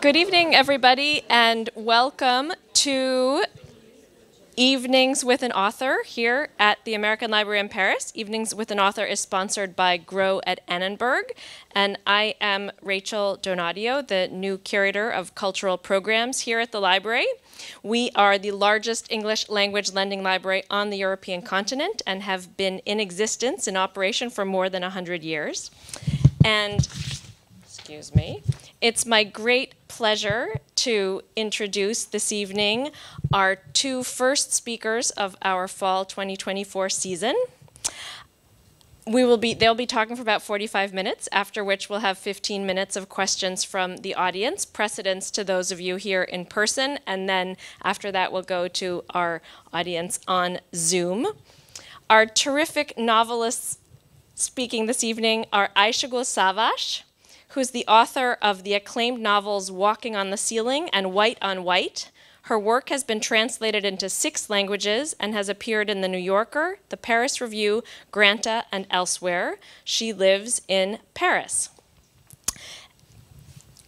Good evening, everybody, and welcome to Evenings with an Author here at the American Library in Paris. Evenings with an Author is sponsored by Grow at Annenberg, and I am Rachel Donadio, the new curator of cultural programs here at the library. We are the largest English language lending library on the European continent and have been in existence in operation for more than 100 years. And, excuse me, it's my great pleasure to introduce this evening our two first speakers of our fall 2024 season. They'll be talking for about 45 minutes, after which we'll have 15 minutes of questions from the audience, precedence to those of you here in person, and then after that we'll go to our audience on Zoom. Our terrific novelists speaking this evening are Ayşegül Savaş, who's the author of the acclaimed novels Walking on the Ceiling and White on White. Her work has been translated into 6 languages and has appeared in The New Yorker, the Paris Review, Granta, and elsewhere. She lives in Paris.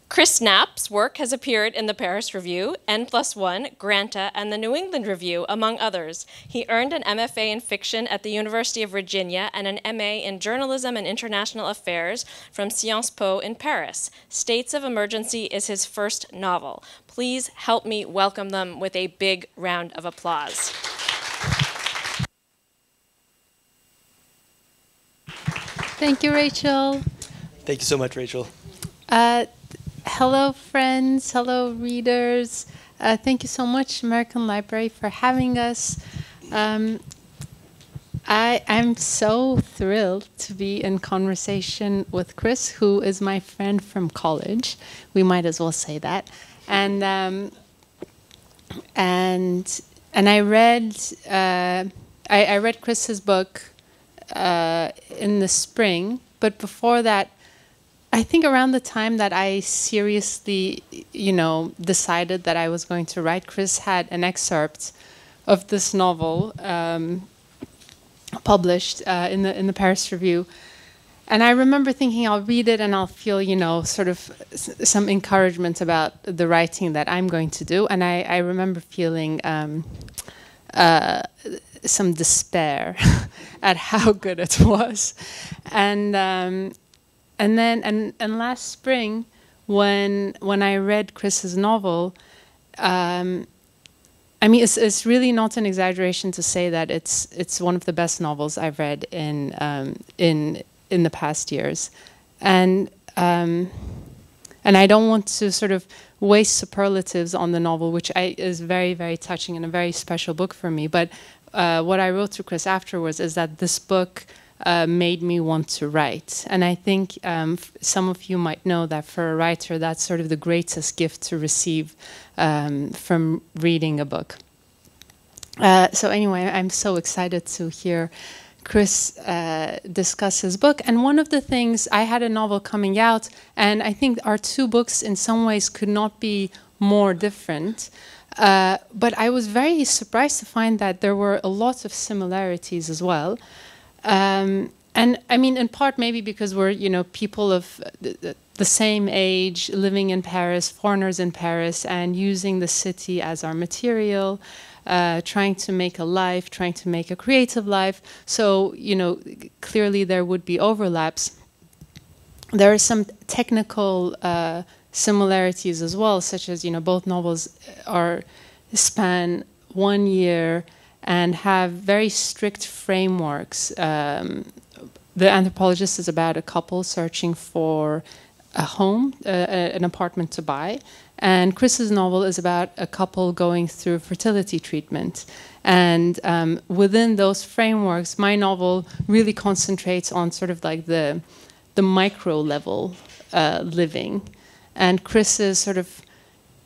Chris Knapp's work has appeared in the Paris Review, N+1, Granta, and the New England Review, among others. He earned an MFA in fiction at the University of Virginia and an MA in journalism and international affairs from SciencesPo in Paris. States of Emergency is his first novel. Please help me welcome them with a big round of applause. Thank you, Rachel. Thank you so much, Rachel. Hello, friends. Hello, readers. Thank you so much, American Library, for having us. I'm so thrilled to be in conversation with Chris, who is my friend from college. We might as well say that. And I read Chris's book in the spring, but before that, I think around the time that I seriously, decided that I was going to write, Chris had an excerpt of this novel published in the Paris Review. And I remember thinking I'll read it and I'll feel, sort of some encouragement about the writing that I'm going to do. And I remember feeling some despair at how good it was. And then last spring, when I read Chris's novel, it's really not an exaggeration to say that it's one of the best novels I've read in the past years, and I don't want to sort of waste superlatives on the novel, which is very, very touching and a very special book for me. But what I wrote to Chris afterwards is that this book made me want to write. And I think some of you might know that for a writer, that's sort of the greatest gift to receive from reading a book. So anyway, I'm so excited to hear Chris discuss his book. And one of the things, I had a novel coming out, and I think our two books in some ways could not be more different. But I was very surprised to find that there were a lot of similarities as well. And I mean, in part, maybe because we're, people of the same age, living in Paris, foreigners in Paris, and using the city as our material, trying to make a life, trying to make a creative life. So, clearly there would be overlaps. There are some technical similarities as well, such as, both novels span 1 year and have very strict frameworks. The Anthropologists is about a couple searching for a home, an apartment to buy. And Chris's novel is about a couple going through fertility treatment. And within those frameworks, my novel really concentrates on sort of like the micro level living. And Chris's sort of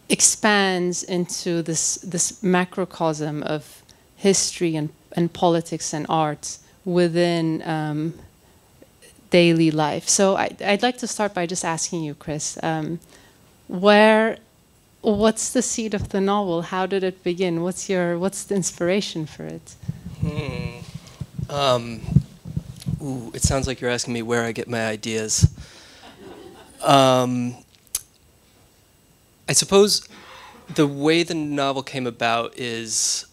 expands into this macrocosm of history and politics and art within daily life. So I'd like to start by just asking you, Chris, what's the seed of the novel? How did it begin? What's the inspiration for it? It sounds like you're asking me where I get my ideas. I I suppose the way the novel came about is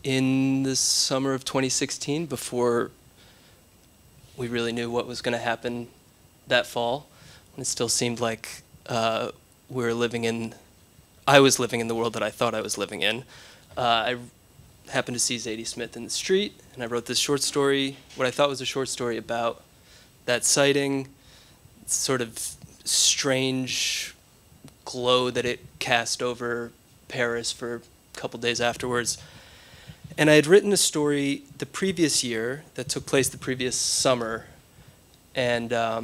in the summer of 2016, before we really knew what was going to happen that fall. It still seemed like I was living in the world that I thought I was living in. I happened to see Zadie Smith in the street, and I wrote this short story, what I thought was a short story about that sighting, sort of strange glow that it cast over Paris for a couple days afterwards. And I had written a story the previous year that took place the previous summer, and at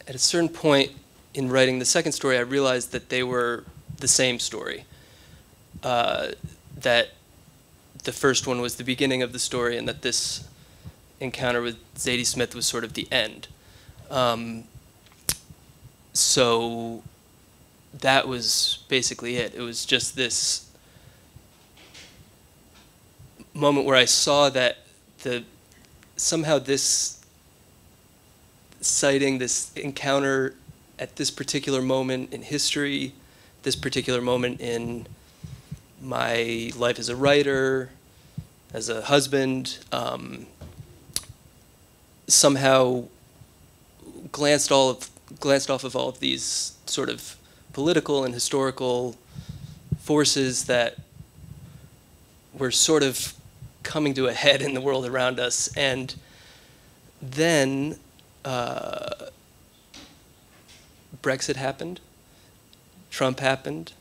a certain point in writing the second story, I realized that they were the same story. That the first one was the beginning of the story, and that this encounter with Zadie Smith was sort of the end. So that was basically it. It was just this moment where I saw that somehow this sighting, this encounter at this particular moment in history, this particular moment in my life as a writer, as a husband, somehow glanced off of all of these sort of political and historical forces that were sort of coming to a head in the world around us. And then Brexit happened, Trump happened,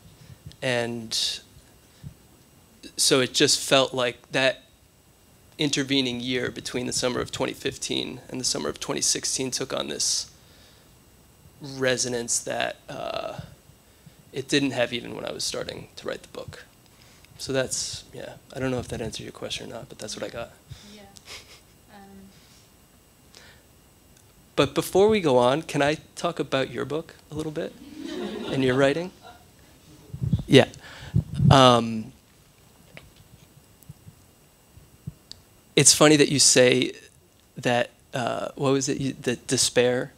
and so it just felt like that intervening year between the summer of 2015 and the summer of 2016 took on this resonance that it didn't have even when I was starting to write the book. So that's, yeah, I don't know if that answered your question or not, but that's what I got. Yeah. But before we go on, can I talk about your book a little bit and your writing? Yeah. It's funny that you say that, what was it, that despair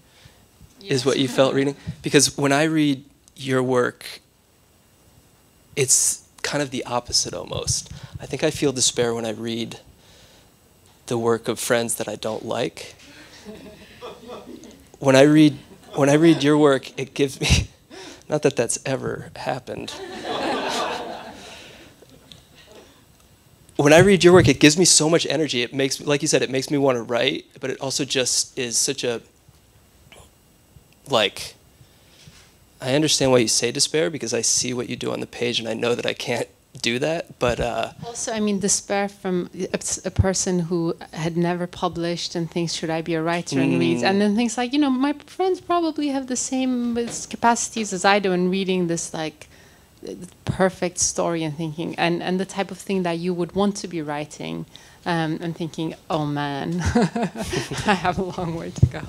is what you felt reading? Because when I read your work, it's kind of the opposite almost. I think I feel despair when I read the work of friends that I don't like. When I read your work, it gives me, not that that's ever happened. When I read your work, it gives me so much energy. It makes, like you said, it makes me want to write, but it also just is such a, like, I understand why you say despair because I see what you do on the page and I know that I can't do that, but also, I mean, despair from a person who had never published and thinks, should I be a writer, and reads, and then thinks like, you know, my friends probably have the same capacities as I do, and reading this like perfect story and thinking, and the type of thing that you would want to be writing, and thinking, oh man, I have a long way to go.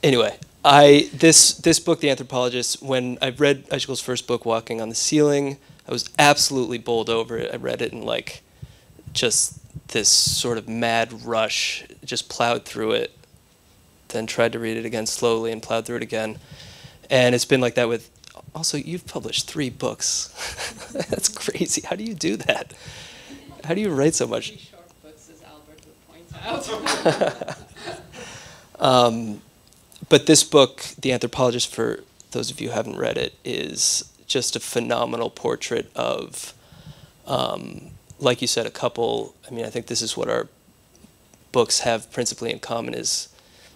Anyway, this book, The Anthropologists, when I read Ayşegül's first book, Walking on the Ceiling, I was absolutely bowled over it. I read it in like just this sort of mad rush, just plowed through it, then tried to read it again slowly and plowed through it again. And it's been like that with, also, you've published 3 books. That's crazy. How do you do that? How do you write so much? 3 short books, as Albert would point out. But this book, The Anthropologist, for those of you who haven't read it, is just a phenomenal portrait of, like you said, a couple. I mean, I think this is what our books have principally in common, is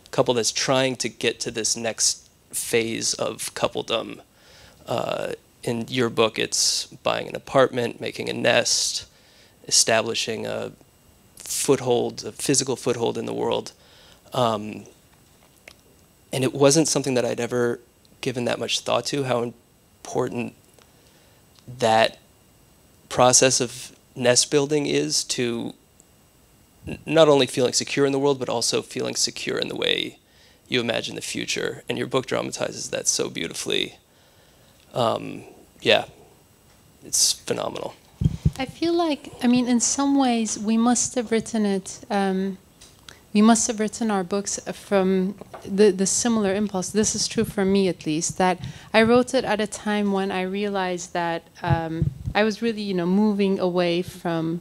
a couple that's trying to get to this next phase of coupledom. In your book, it's buying an apartment, making a nest, establishing a foothold, a physical foothold in the world. And it wasn't something that I'd ever given that much thought to, how important that process of nest building is to not only feeling secure in the world, but also feeling secure in the way you imagine the future. And your book dramatizes that so beautifully. Yeah, it's phenomenal. I feel like, I mean, in some ways, we must have written it we must have written our books from the similar impulse. This is true for me, at least, that I wrote it at a time when I realized that I was really, moving away from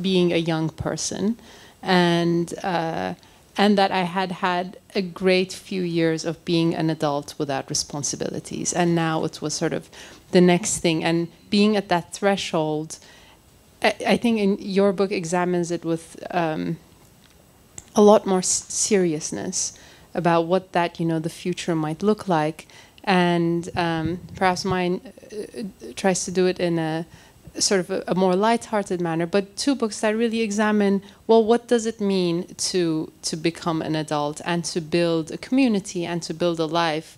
being a young person, and that I had had a great few years of being an adult without responsibilities, and now it was sort of the next thing. And being at that threshold, I think in your book examines it with a lot more seriousness about what that, the future might look like. And perhaps mine tries to do it in a sort of a more lighthearted manner. But two books that really examine, well, what does it mean to become an adult and to build a community and to build a life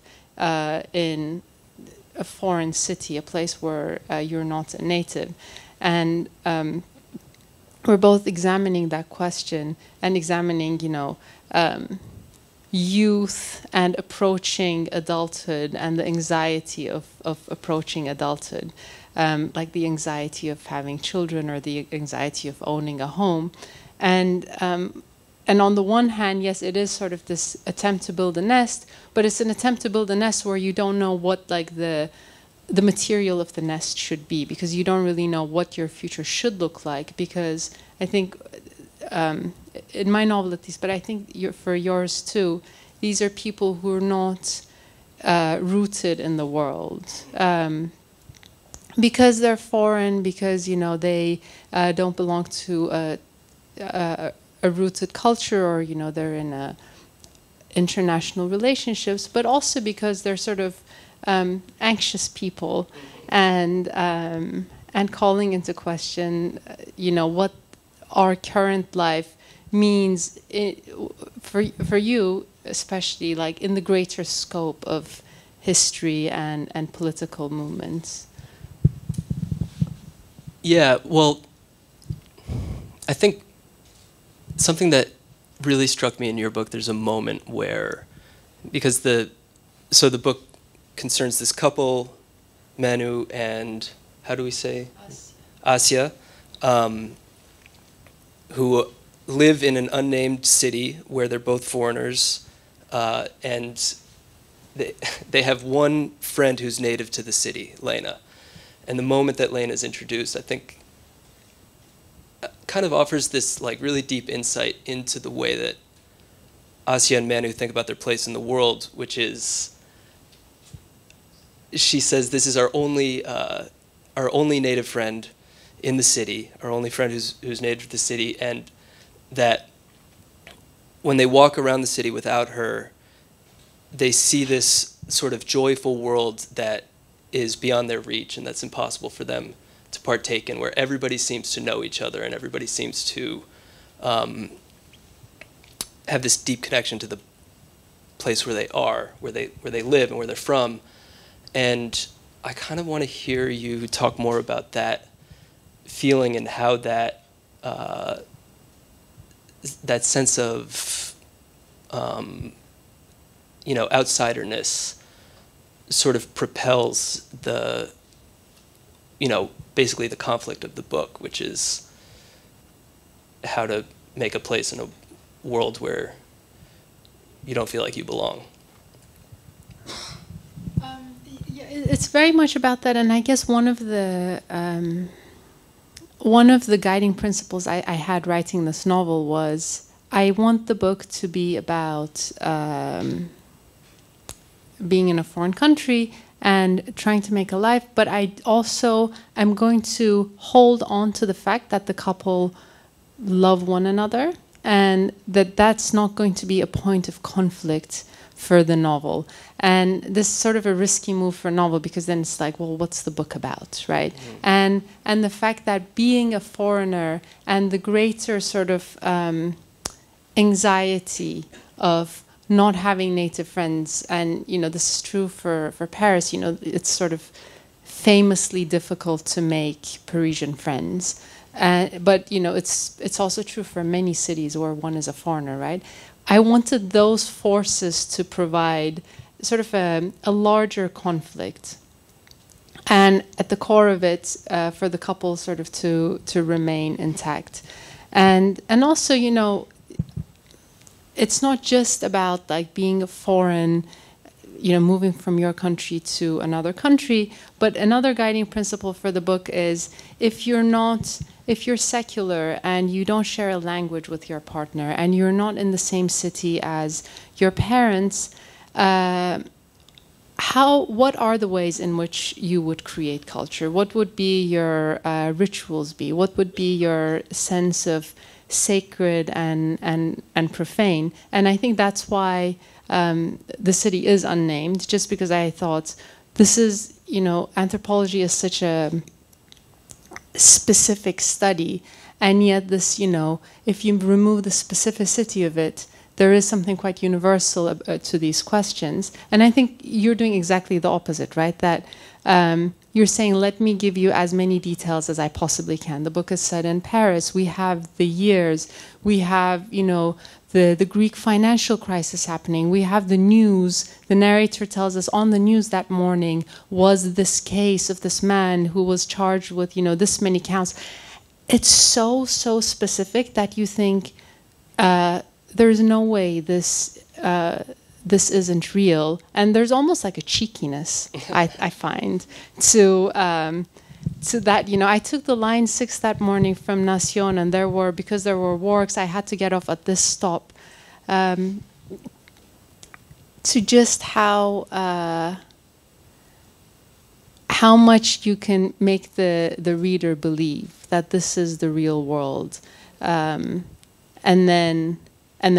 in a foreign city, a place where you're not a native. And we're both examining that question and examining, youth and approaching adulthood and the anxiety of approaching adulthood, like the anxiety of having children or the anxiety of owning a home. And on the one hand, yes, it is sort of this attempt to build a nest, but it's an attempt to build a nest where you don't know what like the material of the nest should be, because you don't really know what your future should look like. Because I think, in my novel at least, but I think for yours too, these are people who are not rooted in the world. Because they're foreign, because, they don't belong to a rooted culture, or, they're in international relationships, but also because they're sort of anxious people, and calling into question, what our current life means for you, especially like in the greater scope of history and political movements. Yeah, well, I think something that really struck me in your book, there's a moment where, because the book concerns this couple, Manu and, how do we say? Asya, who live in an unnamed city where they're both foreigners, and they have one friend who's native to the city, Lena. And the moment that Lena is introduced, I think, kind of offers this like really deep insight into the way that Asya and Manu think about their place in the world, which is, she says, this is our only native friend in the city, our only friend who's native to the city, and that when they walk around the city without her, they see this sort of joyful world that is beyond their reach and that's impossible for them to partake in, where everybody seems to know each other and everybody seems to have this deep connection to the place where they are, where they live and where they're from. And I kind of want to hear you talk more about that feeling and how that that sense of outsiderness sort of propels the, basically the conflict of the book, which is how to make a place in a world where you don't feel like you belong. It's very much about that, and I guess one of the guiding principles I had writing this novel was I want the book to be about being in a foreign country and trying to make a life, but I'm going to hold on to the fact that the couple love one another, and that's not going to be a point of conflict for the novel. And this is sort of a risky move for a novel, because then it's like, well, what's the book about, right? Mm. And the fact that being a foreigner and the greater sort of anxiety of not having native friends, and this is true for Paris. It's sort of famously difficult to make Parisian friends, but it's also true for many cities where one is a foreigner, right? I wanted those forces to provide sort of a larger conflict, and at the core of it, for the couple sort of to remain intact, and also it's not just about like being a foreign, you know, moving from your country to another country, but another guiding principle for the book is if you're secular and you don't share a language with your partner and you're not in the same city as your parents, what are the ways in which you would create culture? What would be your rituals be? What would be your sense of sacred and profane? And I think that's why the city is unnamed, just because I thought this is, you know, anthropology is such a specific study, and yet this, you know, if you remove the specificity of it, there is something quite universal to these questions. And I think you're doing exactly the opposite, right? That you're saying, let me give you as many details as I possibly can. The book is set in Paris. We have the years. We have, you know, the Greek financial crisis happening. We have the news. The narrator tells us on the news that morning was this case of this man who was charged with, you know, this many counts. It's so specific that you think there's no way this isn't real, and there's almost like a cheekiness I find to that. You know, I took the line 6 that morning from Nation, and because there were works, I had to get off at this stop. To just how much you can make the reader believe that this is the real world, and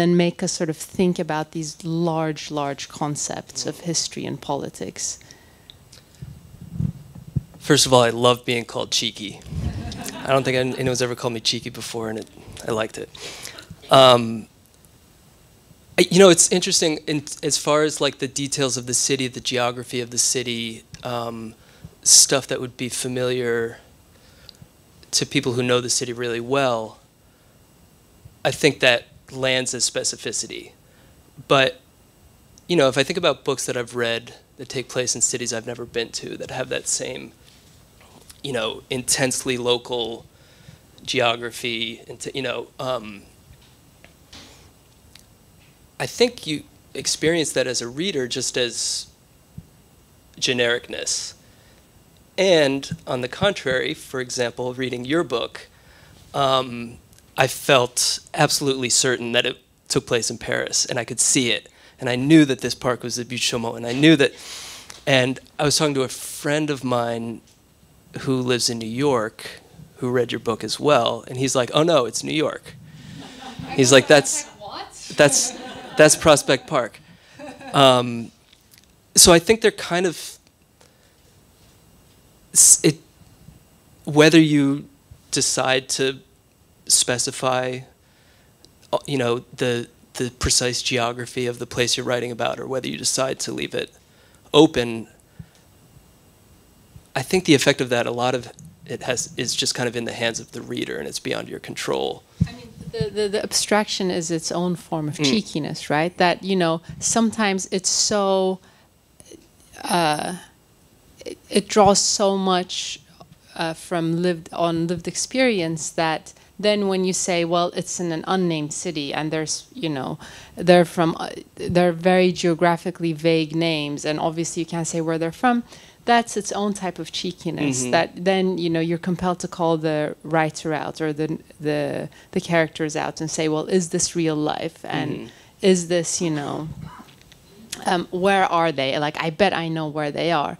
then make us sort of think about these large concepts of history and politics. First of all, I love being called cheeky. I don't think anyone's ever called me cheeky before, and I liked it. You know, it's interesting as far as like the details of the city, the geography of the city, stuff that would be familiar to people who know the city really well. I think that lands as specificity. But, you know, if I think about books that I've read that take place in cities I've never been to, that have that same, you know, intensely local geography, you know, I think you experience that as a reader just as genericness. And on the contrary, for example, reading your book, I felt absolutely certain that it took place in Paris, and I could see it. And I knew that this park was the Butte Chaumont, and I knew that. And I was talking to a friend of mine who lives in New York, who read your book as well, and he's like, "Oh no, it's New York." He's like, "That's Prospect Park." So I think they're kind of whether you decide to specify, you know, the precise geography of the place you're writing about, or whether you decide to leave it open, I think the effect of that, a lot of it is just kind of in the hands of the reader, and it's beyond your control. I mean, the abstraction is its own form of cheekiness, right? That, you know, sometimes it's so it draws so much from lived experience that then when you say, well, it's in an unnamed city, and there's, you know, they're very geographically vague names, and obviously you can't say where they're from, that's its own type of cheekiness. Mm-hmm. That then, you know, you're compelled to call the writer out, or the characters out, and say, well, is this real life, and is this, you know, where are they? Like, I bet I know where they are.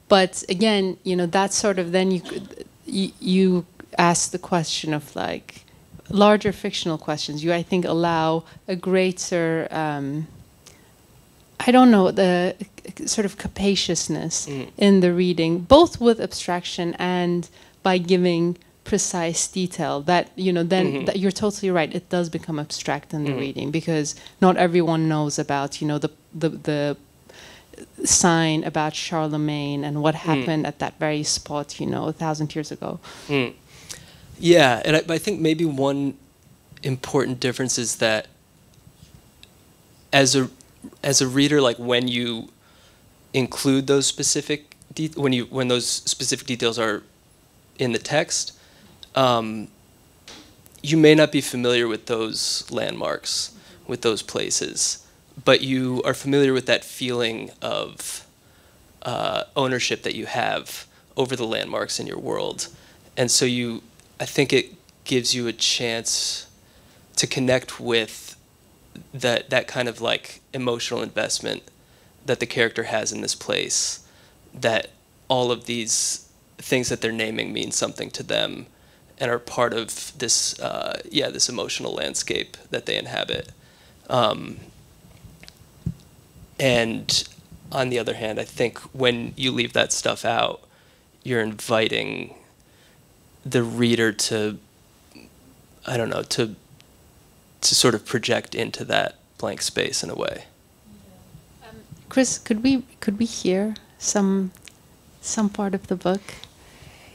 But again, you know, that's sort of, then you ask the question of like larger fictional questions. You, I think, allow a greater, I don't know, the sort of capaciousness in the reading, both with abstraction and by giving precise detail. That, you know, then that you're totally right. It does become abstract in the reading, because not everyone knows about, you know, the sign about Charlemagne and what happened at that very spot, you know, 1,000 years ago. Yeah, and I think maybe one important difference is that as a reader, like when you include those specific when those specific details are in the text, you may not be familiar with those landmarks, with those places, but you are familiar with that feeling of ownership that you have over the landmarks in your world. And so I think it gives you a chance to connect with that kind of like emotional investment that the character has in this place, that all of these things that they're naming mean something to them and are part of this, this emotional landscape that they inhabit. And on the other hand, I think when you leave that stuff out, you're inviting the reader to, I don't know, to sort of project into that blank space in a way. Chris, could we hear some part of the book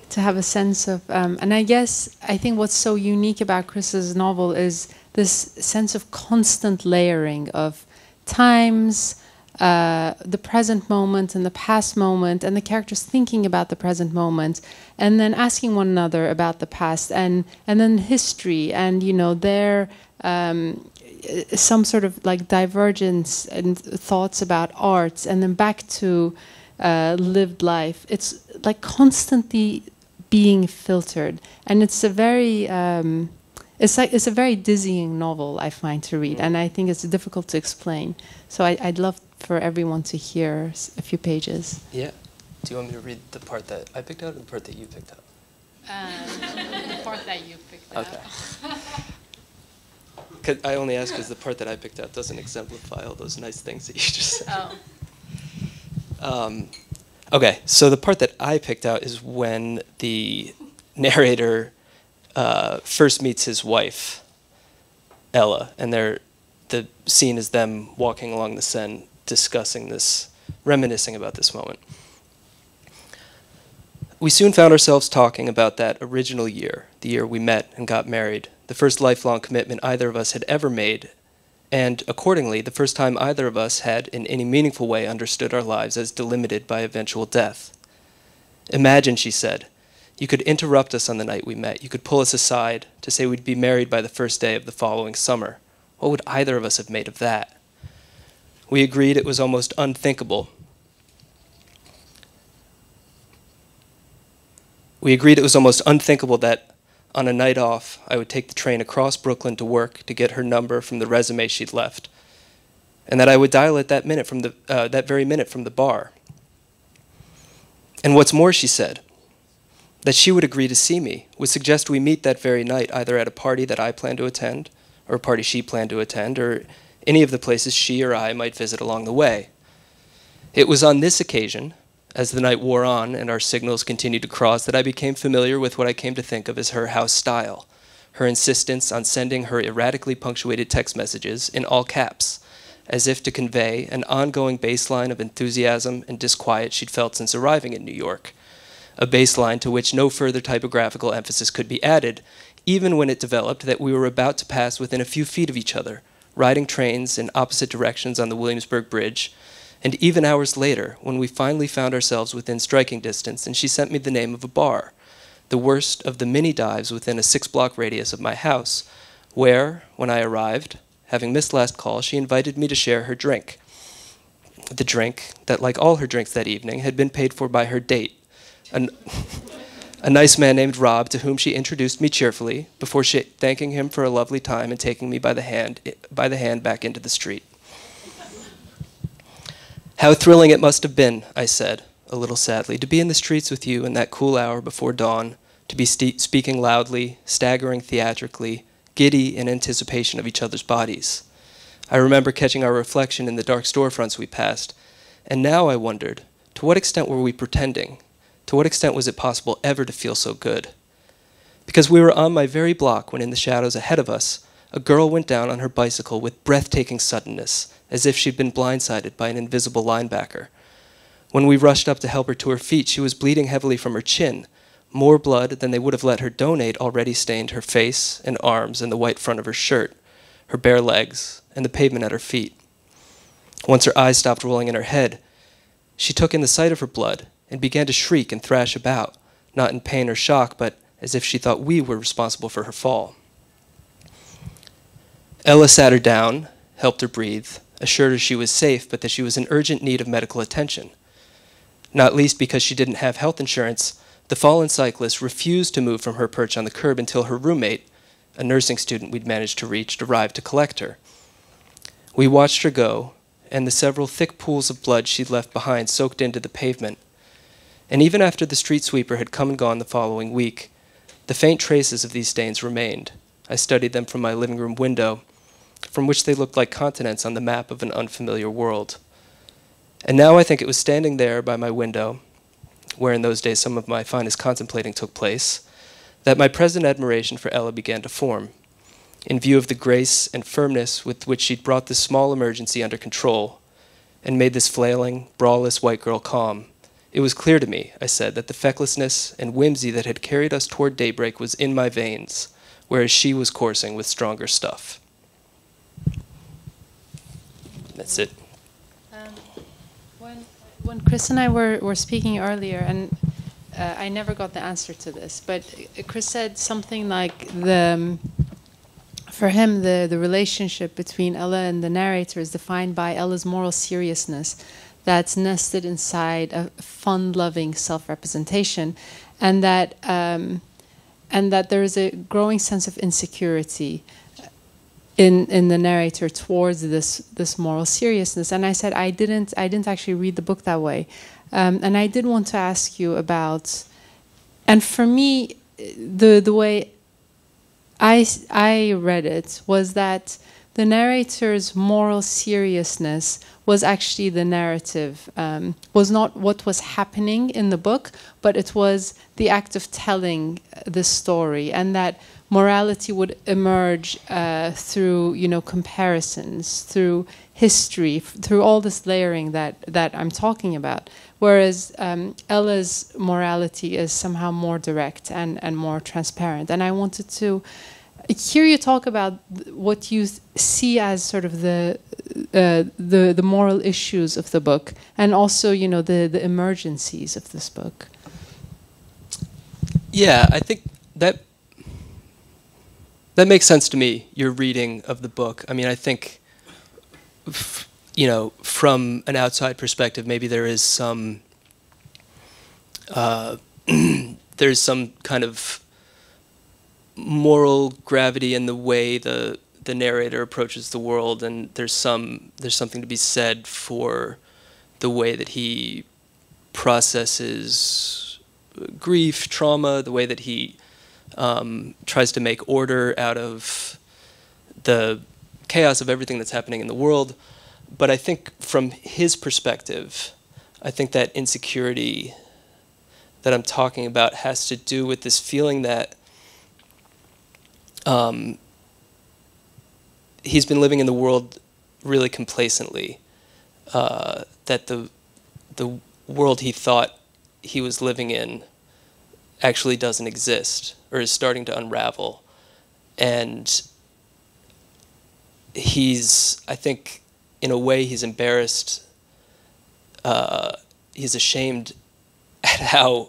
to have a sense of, and I think what's so unique about Chris's novel is this sense of constant layering of times, the present moment and the past moment, and the characters thinking about the present moment, and then asking one another about the past, and then history, and their some sort of like divergence and thoughts about arts, and then back to lived life. It's like constantly being filtered, and it's a very it's a very dizzying novel, I find, to read, and I think it's difficult to explain. So I'd love for everyone to hear a few pages. Yeah. Do you want me to read the part that I picked out, or the part that you picked out? The part that you picked out. Okay. I only ask because the part that I picked out doesn't exemplify all those nice things that you just said. Oh. Okay, so the part that I picked out is when the narrator first meets his wife, Ella, and the scene is them walking along the Seine, discussing this, reminiscing about this moment. We soon found ourselves talking about that original year, the year we met and got married, the first lifelong commitment either of us had ever made, and accordingly, the first time either of us had in any meaningful way understood our lives as delimited by eventual death. Imagine, she said, you could interrupt us on the night we met. You could pull us aside to say we'd be married by the first day of the following summer. What would either of us have made of that? We agreed it was almost unthinkable. That on a night off, I would take the train across Brooklyn to work to get her number from the resume she'd left, and that I would dial it that very minute from the bar. And what's more, she said, that she would agree to see me, would suggest we meet that very night either at a party that I planned to attend, or a party she planned to attend, or any of the places she or I might visit along the way. It was on this occasion, as the night wore on and our signals continued to cross, that I became familiar with what I came to think of as her house style, her insistence on sending her erratically punctuated text messages in all caps, as if to convey an ongoing baseline of enthusiasm and disquiet she'd felt since arriving in New York, a baseline to which no further typographical emphasis could be added, even when it developed that we were about to pass within a few feet of each other, riding trains in opposite directions on the Williamsburg Bridge, and even hours later, when we finally found ourselves within striking distance, and she sent me the name of a bar, the worst of the many dives within a 6-block radius of my house, where, when I arrived, having missed last call, she invited me to share her drink. The drink that, like all her drinks that evening, had been paid for by her date, a nice man named Rob, to whom she introduced me cheerfully, before thanking him for a lovely time and taking me by the hand back into the street. How thrilling it must have been, I said, a little sadly, to be in the streets with you in that cool hour before dawn, to be speaking loudly, staggering theatrically, giddy in anticipation of each other's bodies. I remember catching our reflection in the dark storefronts we passed, and now I wondered, to what extent were we pretending? To what extent was it possible ever to feel so good? Because we were on my very block when in the shadows ahead of us, a girl went down on her bicycle with breathtaking suddenness, as if she'd been blindsided by an invisible linebacker. When we rushed up to help her to her feet, she was bleeding heavily from her chin. More blood than they would have let her donate already stained her face and arms and the white front of her shirt, her bare legs, and the pavement at her feet. Once her eyes stopped rolling in her head, she took in the sight of her blood and began to shriek and thrash about, not in pain or shock, but as if she thought we were responsible for her fall. Ella sat her down, helped her breathe, assured her she was safe, but that she was in urgent need of medical attention. Not least because she didn't have health insurance, the fallen cyclist refused to move from her perch on the curb until her roommate, a nursing student we'd managed to reach, arrived to collect her. We watched her go, and the several thick pools of blood she'd left behind soaked into the pavement. And even after the street sweeper had come and gone the following week, the faint traces of these stains remained. I studied them from my living room window, from which they looked like continents on the map of an unfamiliar world. And now I think it was standing there by my window, where in those days some of my finest contemplating took place, that my present admiration for Ella began to form. In view of the grace and firmness with which she'd brought this small emergency under control and made this flailing, braless white girl calm, it was clear to me, I said, that the fecklessness and whimsy that had carried us toward daybreak was in my veins, whereas she was coursing with stronger stuff. That's it. When Chris and I were speaking earlier, and I never got the answer to this, but Chris said something like for him, the relationship between Ella and the narrator is defined by Ella's moral seriousness that's nested inside a fun-loving self-representation, and that there is a growing sense of insecurity in the narrator towards this moral seriousness. And I said I didn't actually read the book that way, and I did want to ask you about. And for me, the way I read it was that the narrator's moral seriousness was actually the narrative, was not what was happening in the book, but it was the act of telling the story, and that morality would emerge through, comparisons, through history, through all this layering that I'm talking about. Whereas Ella's morality is somehow more direct and more transparent. And I wanted to hear you talk about what you see as sort of the moral issues of the book, and also, the emergencies of this book. Yeah, I think that makes sense to me, your reading of the book. I mean, I think, from an outside perspective, maybe there is some, there's some kind of moral gravity in the way the narrator approaches the world, and there's something to be said for the way that he processes grief, trauma, the way that he tries to make order out of the chaos of everything that's happening in the world. But I think from his perspective, I think that insecurity that I'm talking about has to do with this feeling that he's been living in the world really complacently, that the world he thought he was living in actually doesn't exist, or is starting to unravel. And I think, in a way, he's embarrassed, he's ashamed at how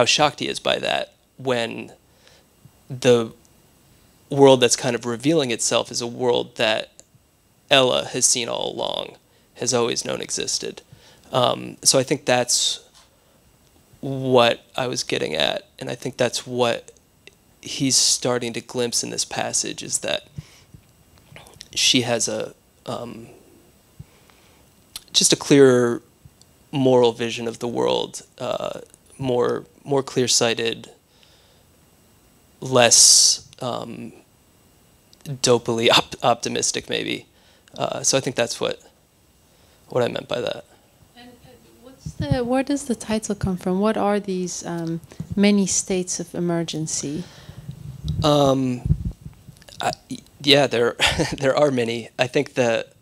shocked he is by that, when the world that's kind of revealing itself is a world that Ella has seen all along, has always known existed. So I think that's what I was getting at, and I think that's what he's starting to glimpse in this passage, is that she has just a clearer moral vision of the world, more clear-sighted, less dopily optimistic, maybe. So I think that's what I meant by that. Where does the title come from? What are these many states of emergency? Yeah, there are many. I think that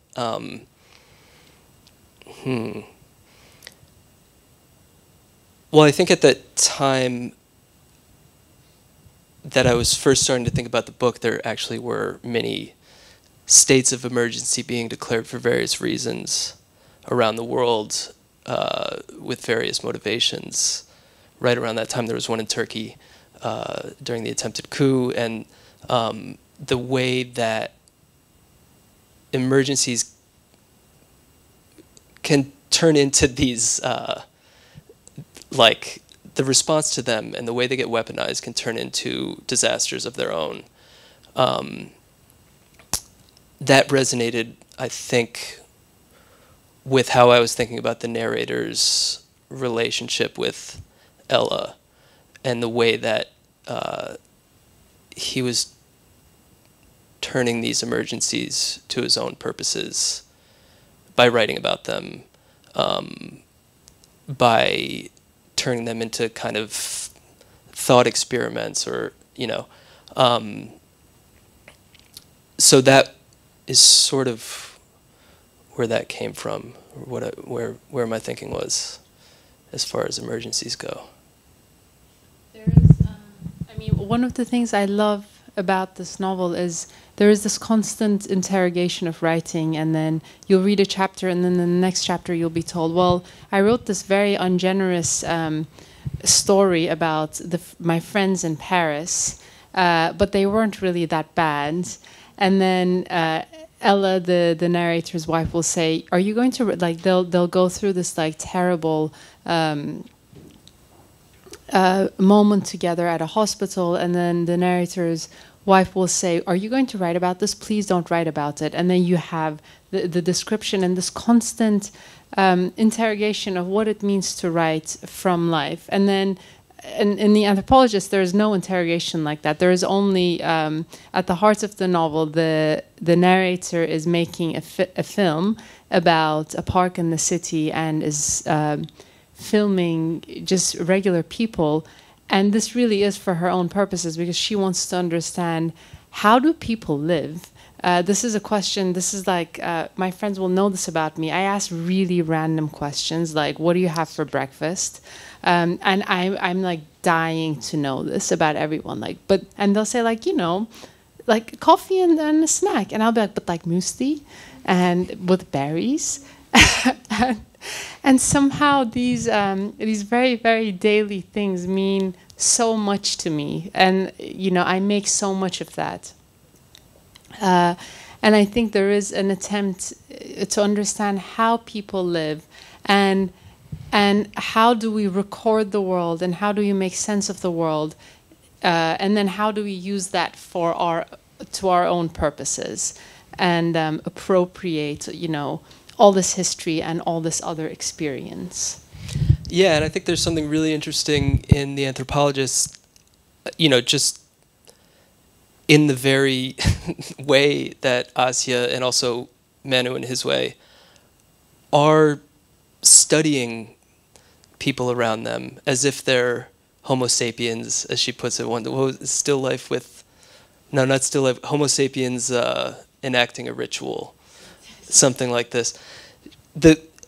well, I think at the time that I was first starting to think about the book, there actually were many states of emergency being declared for various reasons around the world, with various motivations. Right around that time, there was one in Turkey during the attempted coup, and the way that emergencies can turn into these, like, the response to them and the way they get weaponized can turn into disasters of their own. That resonated, I think, with how I was thinking about the narrator's relationship with Ella and the way that he was turning these emergencies to his own purposes by writing about them, by turning them into kind of thought experiments, or, you know. So that is sort of where that came from, or where my thinking was as far as emergencies go. I mean, one of the things I love about this novel is there is this constant interrogation of writing, and then you'll read a chapter, and then in the next chapter you'll be told, well, I wrote this very ungenerous story about my friends in Paris, but they weren't really that bad. And then Ella, the narrator's wife, will say, "Are you going to like?" They'll go through this like terrible moment together at a hospital, and then the narrator's wife will say, "Are you going to write about this? Please don't write about it." And then you have the description and this constant interrogation of what it means to write from life. And then in the Anthropologists, there is no interrogation like that. There is only, at the heart of the novel, the narrator is making a film about a park in the city and is filming just regular people. And this really is for her own purposes, because she wants to understand, how do people live? This is a question, this is like, my friends will know this about me. I ask really random questions, like, what do you have for breakfast? And I'm like dying to know this about everyone. Like, and they'll say, like, you know, like coffee and a snack. And I'll be like, but like muesli and with berries. And somehow these very, very daily things mean so much to me. And, you know, I make so much of that. And I think there is an attempt to understand how people live, and how do we record the world, and how do we make sense of the world, and then how do we use that to our own purposes, and appropriate, you know, all this history and all this other experience. Yeah, and I think there's something really interesting in the Anthropologists, you know, just in the very way that Asya and also Manu in his way are studying people around them as if they're Homo sapiens, as she puts it. Still life with, no, not still life, Homo sapiens enacting a ritual, something like this.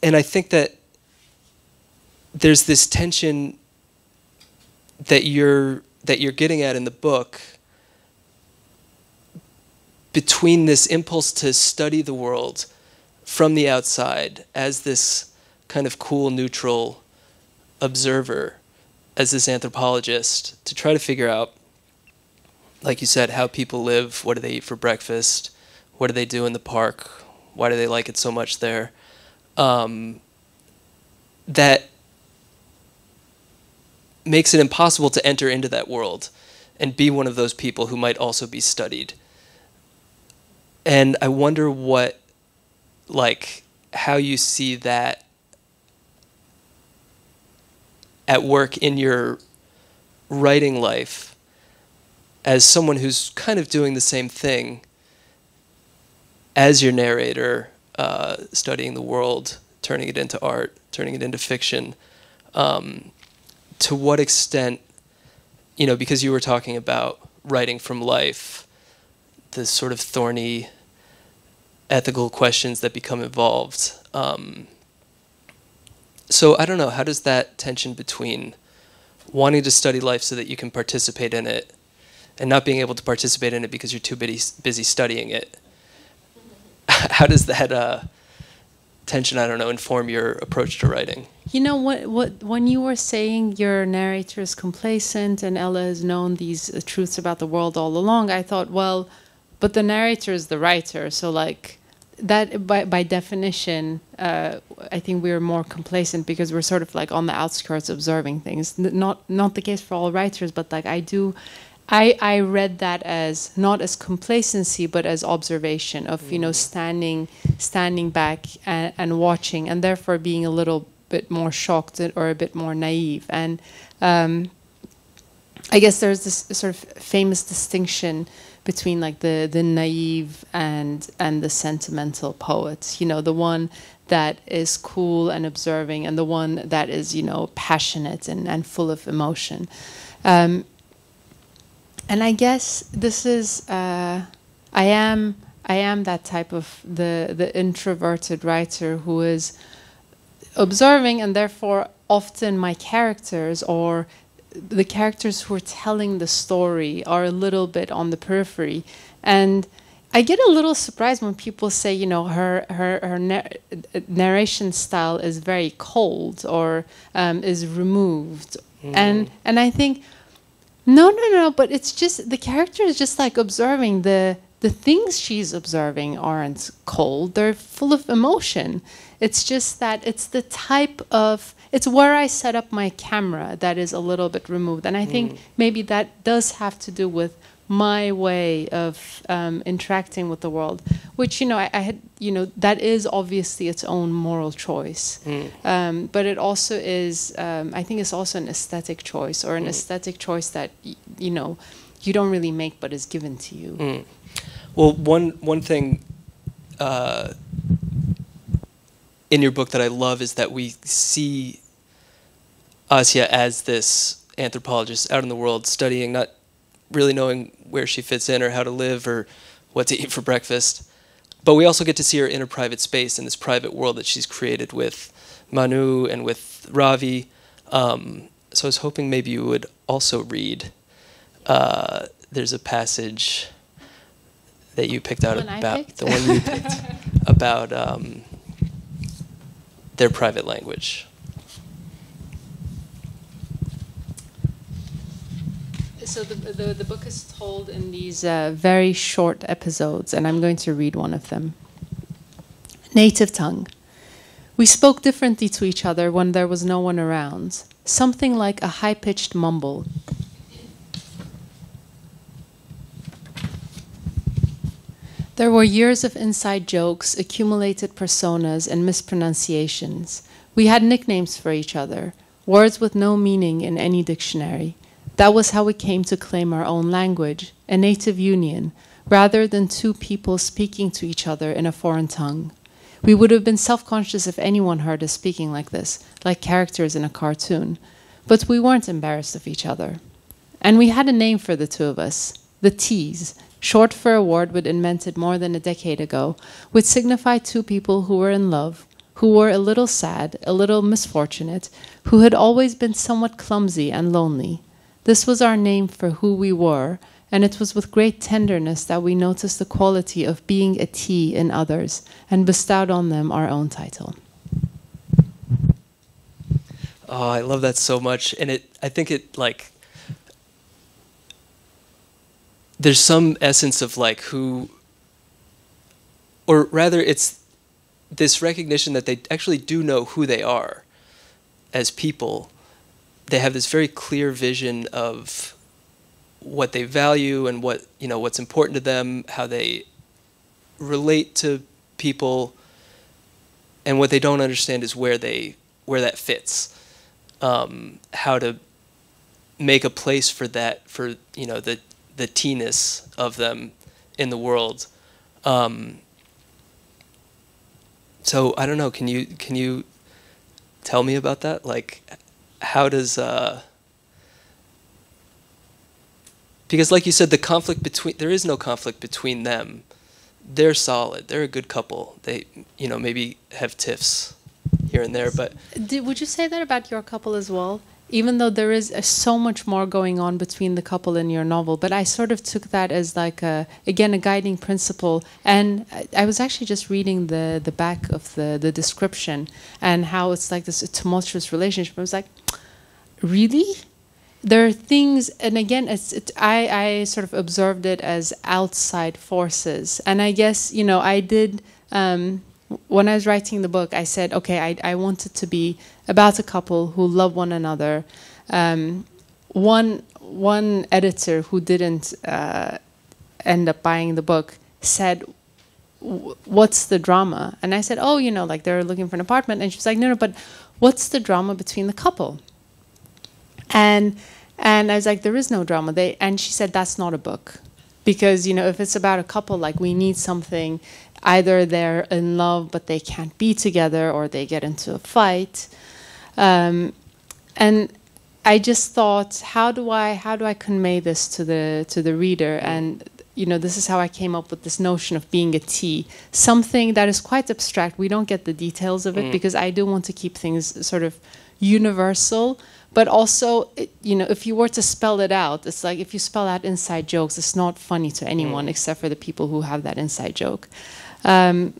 And I think that there's this tension that you're getting at in the book between this impulse to study the world from the outside as this kind of cool, neutral observer, as this anthropologist, to try to figure out, like you said, how people live, what do they eat for breakfast, what do they do in the park, why do they like it so much there, that makes it impossible to enter into that world and be one of those people who might also be studied. And I wonder how you see that at work in your writing life as someone who's kind of doing the same thing as your narrator, studying the world, turning it into art, turning it into fiction. To what extent, you know, because you were talking about writing from life, the sort of thorny ethical questions that become involved. So I don't know, how does that tension between wanting to study life so that you can participate in it and not being able to participate in it because you're too busy studying it, how does that tension, I don't know, inform your approach to writing? You know, when you were saying your narrator is complacent and Ella has known these truths about the world all along, I thought, well, but the narrator is the writer, so like that by definition, I think we're more complacent because we're sort of like on the outskirts observing things. Not the case for all writers, but like I read that as not as complacency, but as observation of, you know, standing back and watching, and therefore being a little bit more shocked or a bit more naive. And I guess there's this sort of famous distinction between like the naive and the sentimental poet. You know, the one that is cool and observing, and the one that is, you know, passionate and full of emotion. And I guess this is I am that type of the introverted writer who is observing, and therefore often my characters or the characters who are telling the story are a little bit on the periphery. And I get a little surprised when people say, you know, her narration style is very cold or is removed. And I think, no, but it's just, the character is just like observing. The things she's observing aren't cold, they're full of emotion. It's just that it's the type of, it's where I set up my camera that is a little bit removed. And I think maybe that does have to do with my way of interacting with the world, which, you know, I had, you know, that is obviously its own moral choice. But it also is, I think it's also an aesthetic choice, or an aesthetic choice that, you know, you don't really make, but is given to you. Well, one thing in your book that I love is that we see Asya as this anthropologist out in the world studying, not really knowing where she fits in or how to live or what to eat for breakfast. But we also get to see her in a private space, in this private world that she's created with Manu and with Ravi. So I was hoping maybe you would also read, there's a passage that you picked out about, the one you picked, about their private language. So the book is told in these very short episodes, and I'm going to read one of them. Native tongue. We spoke differently to each other when there was no one around. Something like a high-pitched mumble. There were years of inside jokes, accumulated personas, and mispronunciations. We had nicknames for each other, words with no meaning in any dictionary. That was how we came to claim our own language, a native union, rather than two people speaking to each other in a foreign tongue. We would have been self-conscious if anyone heard us speaking like this, like characters in a cartoon. But we weren't embarrassed of each other. And we had a name for the two of us, the T's, short for a word we'd invented more than a decade ago, which signified two people who were in love, who were a little sad, a little misfortunate, who had always been somewhat clumsy and lonely. This was our name for who we were, and it was with great tenderness that we noticed the quality of being a T in others and bestowed on them our own title. Oh, I love that so much. And I think it, like, there's some essence of like who, or rather it's this recognition that they actually do know who they are as people. They have this very clear vision of what they value and what, you know, what's important to them, how they relate to people, and what they don't understand is where that fits. How to make a place for that, for, you know, the T-ness of them in the world. So I don't know, can you tell me about that? Like, how does because like you said, the conflict between, there is no conflict between them. They're solid. They're a good couple. They, you know, maybe have tiffs here and there, but would you say that about your couple as well? Even though there is so much more going on between the couple in your novel, but I sort of took that as like again a guiding principle. And I was actually just reading the back of the description and how it's like this tumultuous relationship. I was like, really? There are things, and again, I sort of observed it as outside forces. And I guess, you know, I did when I was writing the book, I said, okay, I want it to be about a couple who love one another. One editor who didn't end up buying the book said, what's the drama? And I said, oh, like they're looking for an apartment. And she was like, no, but what's the drama between the couple? And I was like, there is no drama. And she said, that's not a book. Because, if it's about a couple, like we need something, either they're in love but they can't be together, or they get into a fight. And I just thought, how do I convey this to the reader? And this is how I came up with this notion of being a T, something that is quite abstract. We don't get the details of it because I do want to keep things sort of universal. But also, if you were to spell it out, it's like if you spell out inside jokes, it's not funny to anyone except for the people who have that inside joke. And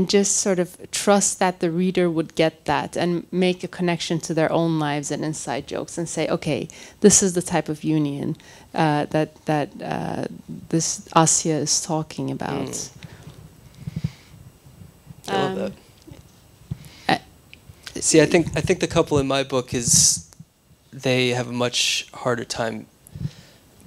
just sort of trust that the reader would get that and make a connection to their own lives and inside jokes and say, okay, this is the type of union that this Asya is talking about. I love that. See, I think the couple in my book they have a much harder time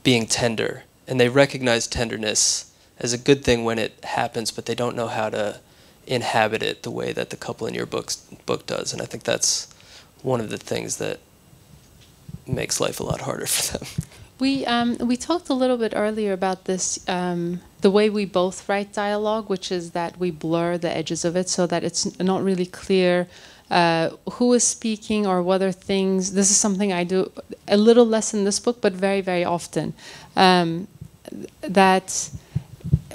being tender, and they recognize tenderness as a good thing when it happens, but they don't know how to inhabit it the way that the couple in your book does. And I think that's one of the things that makes life a lot harder for them. We talked a little bit earlier about this, the way we both write dialogue, which is that we blur the edges of it so that it's not really clear who is speaking or whether things. This is something I do a little less in this book, but very, very often. That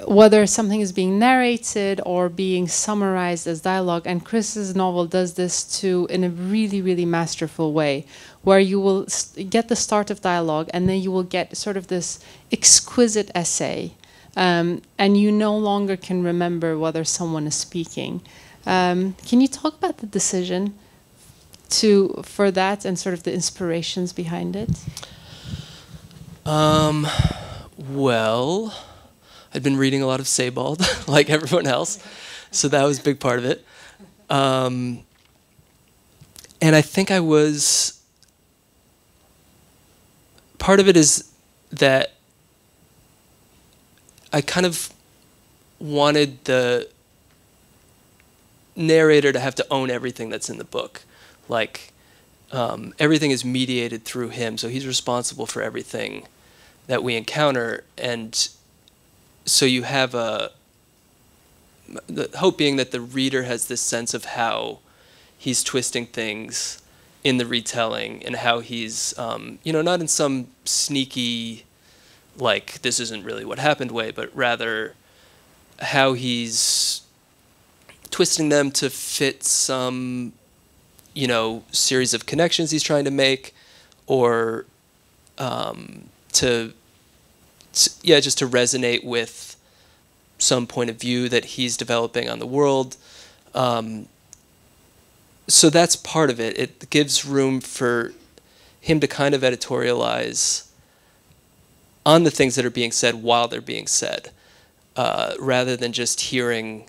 whether something is being narrated or being summarized as dialogue, and Chris's novel does this too in a really, really masterful way, where you will get the start of dialogue and then you will get sort of this exquisite essay, and you no longer can remember whether someone is speaking. Can you talk about the decision for that and sort of the inspirations behind it? Well, I'd been reading a lot of Sebald, like everyone else, so that was a big part of it. And I think part of it is that I kind of wanted the narrator to have to own everything that's in the book. Like, everything is mediated through him, so he's responsible for everything that we encounter. And so you have the hope being that the reader has this sense of how he's twisting things in the retelling, and how he's, not in some sneaky, like, this isn't really what happened way, but rather how he's twisting them to fit some, series of connections he's trying to make, or just to resonate with some point of view that he's developing on the world. So that's part of it. It gives room for him to kind of editorialize on the things that are being said while they're being said, rather than just hearing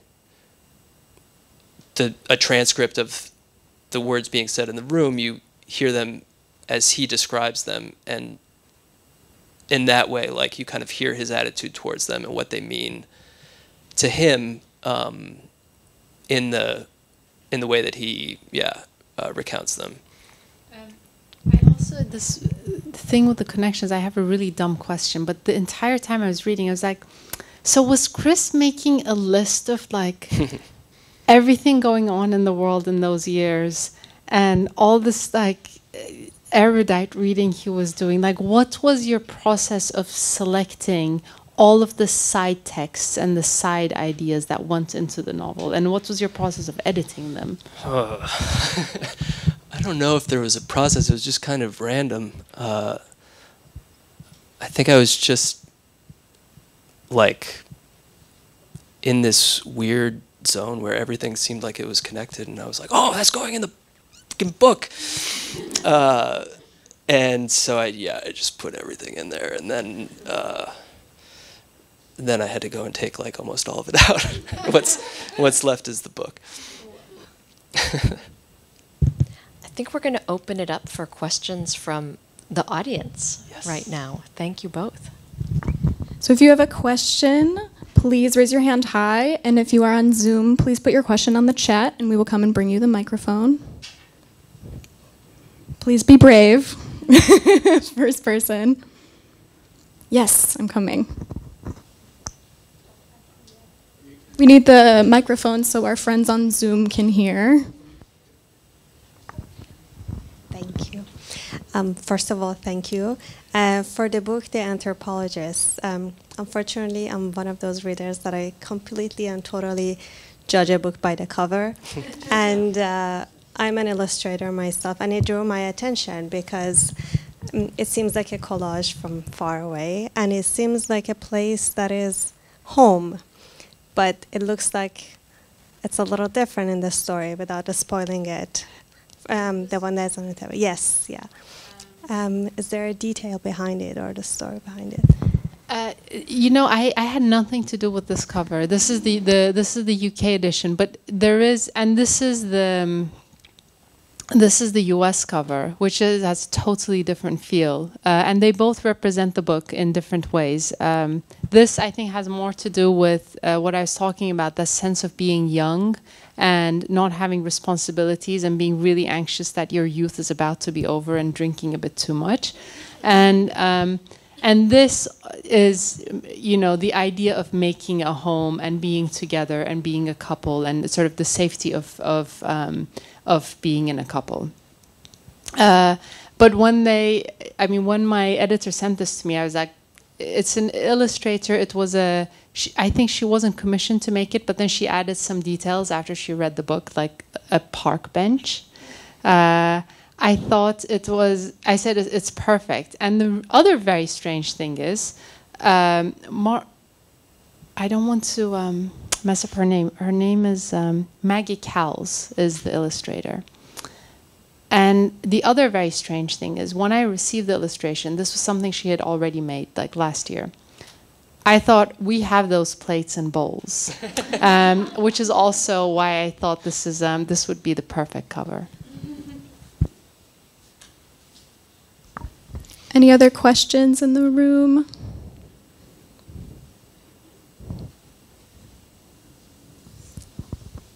a transcript of the words being said in the room. You hear them as he describes them, and in that way, like, you kind of hear his attitude towards them and what they mean to him, in the way that he recounts them. I also, this thing with the connections, I have a really dumb question, but the entire time I was reading, I was like, so was Chris making a list of, like, everything going on in the world in those years, and all this, like, erudite reading he was doing? Like, what was your process of selecting all of the side texts and the side ideas that went into the novel, and what was your process of editing them? I don't know if there was a process. It was just kind of random. I think I was just, like, in this weird zone where everything seemed like it was connected, and I was like, oh, that's going in the fucking book. And so I just put everything in there, and then then I had to go and take like almost all of it out. What's left is the book. I think we're going to open it up for questions from the audience right now. Thank you both. So if you have a question, please raise your hand high. And if you are on Zoom, please put your question on the chat and we will come and bring you the microphone. Please be brave. First person. Yes, I'm coming. We need the microphone so our friends on Zoom can hear. Thank you. First of all, thank you. For the book, The Anthropologists, unfortunately, I'm one of those readers that I completely and totally judge a book by the cover. And I'm an illustrator myself, and it drew my attention because it seems like a collage from far away, and it seems like a place that is home, but it looks like it's a little different in the story without spoiling it. The one that's on the table. Yes, yeah. Is there a detail behind it or the story behind it? You know, I had nothing to do with this cover. This is the UK edition, but there is, and this is the US cover, which has a totally different feel, and they both represent the book in different ways. This, I think, has more to do with what I was talking about, the sense of being young and not having responsibilities and being really anxious that your youth is about to be over and drinking a bit too much. And this is, you know, the idea of making a home and being together and being a couple and sort of the safety of being in a couple. But when when my editor sent this to me, I was like, it's an illustrator. It was I think she wasn't commissioned to make it, but then she added some details after she read the book, like a park bench. I thought I said it's perfect. And the other very strange thing is, I don't want to mess up her name. Her name is Maggie Cowles is the illustrator. And the other very strange thing is when I received the illustration, this was something she had already made like last year. I thought we have those plates and bowls, which is also why I thought this would be the perfect cover. Any other questions in the room?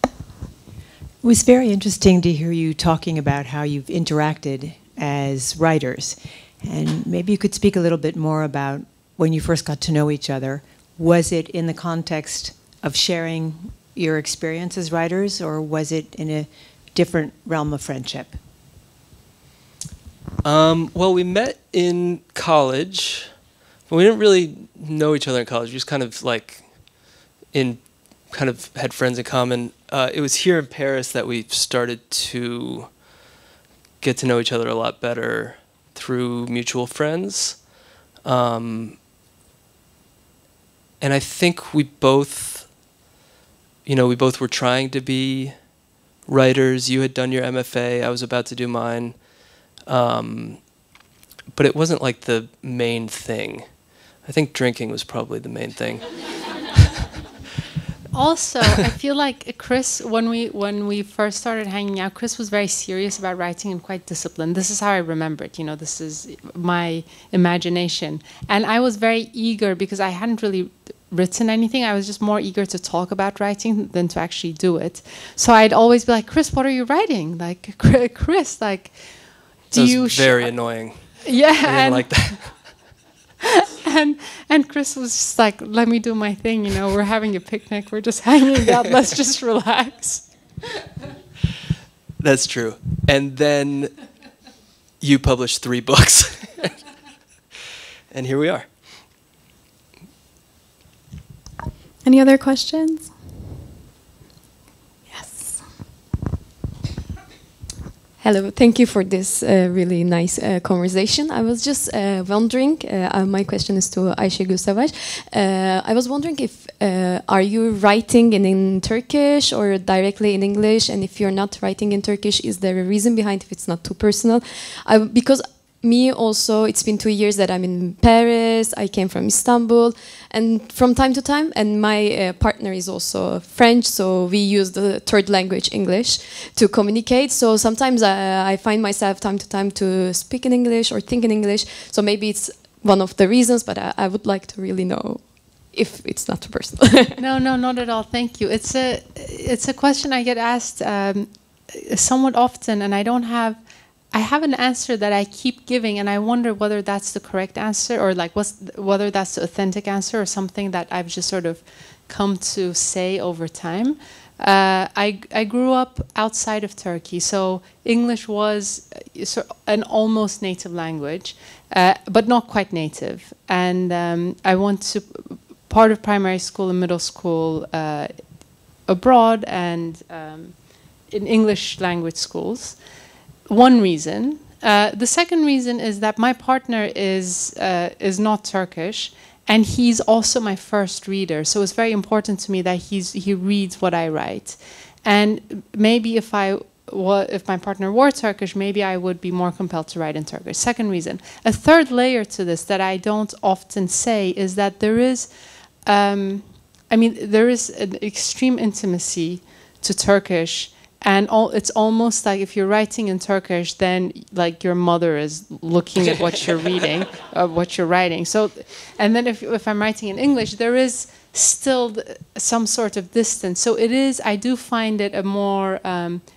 It was very interesting to hear you talking about how you've interacted as writers. And maybe you could speak a little bit more about when you first got to know each other. Was it in the context of sharing your experience as writers, or was it in a different realm of friendship? Well, we met in college, but we didn't really know each other in college. We just kind of had friends in common. It was here in Paris that we started to get to know each other a lot better through mutual friends. And I think we both were trying to be writers. You had done your MFA. I was about to do mine. But it wasn't like the main thing. I think drinking was probably the main thing. Also, I feel like Chris, when we first started hanging out, Chris was very serious about writing and quite disciplined. This is how I remember it. You know, this is my imagination. And I was very eager because I hadn't really written anything. I was just more eager to talk about writing than to actually do it. So I'd always be like, Chris, what are you writing? Like, Chris, like, do you... That was very annoying. Yeah. I didn't like that. And Chris was just like, let me do my thing, you know, we're having a picnic, we're just hanging out, let's just relax. That's true. And then you published 3 books. And here we are. Any other questions? Yes. Hello, thank you for this really nice conversation. I was just wondering, my question is to Ayşegül Savaş. I was wondering if, are you writing in Turkish or directly in English? And if you're not writing in Turkish, is there a reason behind if it's not too personal? Because me also, it's been 2 years that I'm in Paris. I came from Istanbul, and from time to time, and my partner is also French, so we use the third language, English, to communicate. So sometimes I find myself time to time to speak in English or think in English. So maybe it's one of the reasons, but I would like to really know if it's not too personal. No, not at all. Thank you. It's a question I get asked somewhat often, and I have an answer that I keep giving, and I wonder whether that's the correct answer, or like whether that's the authentic answer, or something that I've just sort of come to say over time. I grew up outside of Turkey, so English was an almost native language, but not quite native. And I went to part of primary school and middle school abroad and in English language schools. One reason. The second reason is that my partner is not Turkish, and he's also my first reader. So it's very important to me that he reads what I write. And maybe if my partner were Turkish, maybe I would be more compelled to write in Turkish. Second reason. A third layer to this that I don't often say is that there is, there is an extreme intimacy to Turkish. And it's almost like if you're writing in Turkish, then like your mother is looking at what you're reading, what you're writing. So, and then if I'm writing in English, there is still some sort of distance. So I do find it a more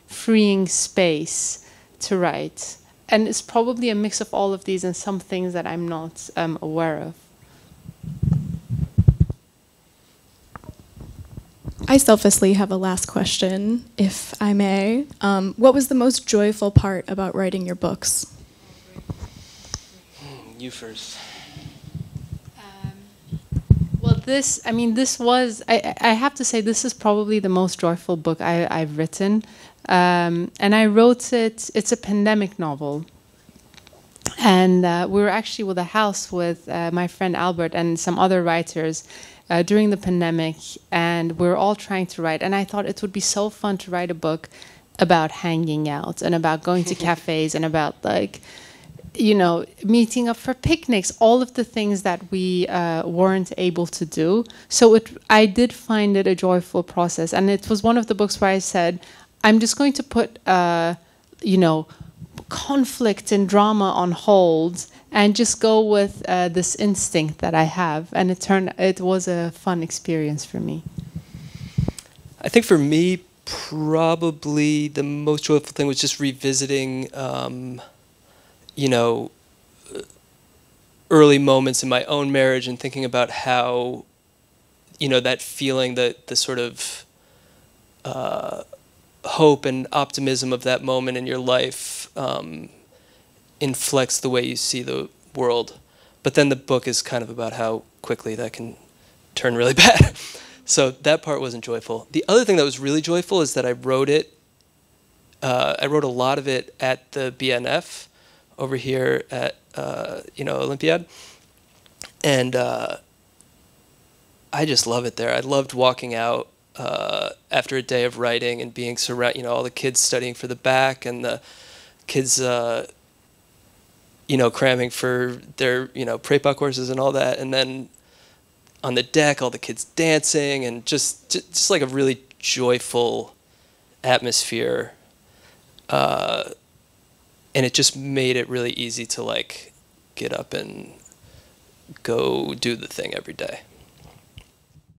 freeing space to write. And it's probably a mix of all of these and some things that I'm not aware of. I selfishly have a last question, if I may. What was the most joyful part about writing your books? You first. Well, I have to say, this is probably the most joyful book I've written. And I wrote it, it's a pandemic novel. And we were actually with a house with my friend Albert and some other writers during the pandemic, and we're all trying to write. And I thought it would be so fun to write a book about hanging out and about going to cafes and about meeting up for picnics, all of the things that we weren't able to do. So I did find it a joyful process. And it was one of the books where I said, I'm just going to put, conflict and drama on hold and just go with this instinct that I have. And it was a fun experience for me. I think for me, probably the most joyful thing was just revisiting, early moments in my own marriage and thinking about how, that feeling, the sort of hope and optimism of that moment in your life inflects the way you see the world. But then the book is kind of about how quickly that can turn really bad. So that part wasn't joyful. The other thing that was really joyful is that I wrote a lot of it at the BNF over here at, Olympiad. And I just love it there. I loved walking out after a day of writing and being surrounded, all the kids studying for the back and the kids, cramming for their, prépa courses and all that. And then on the deck, all the kids dancing and just like a really joyful atmosphere. And it just made it really easy to like get up and go do the thing every day.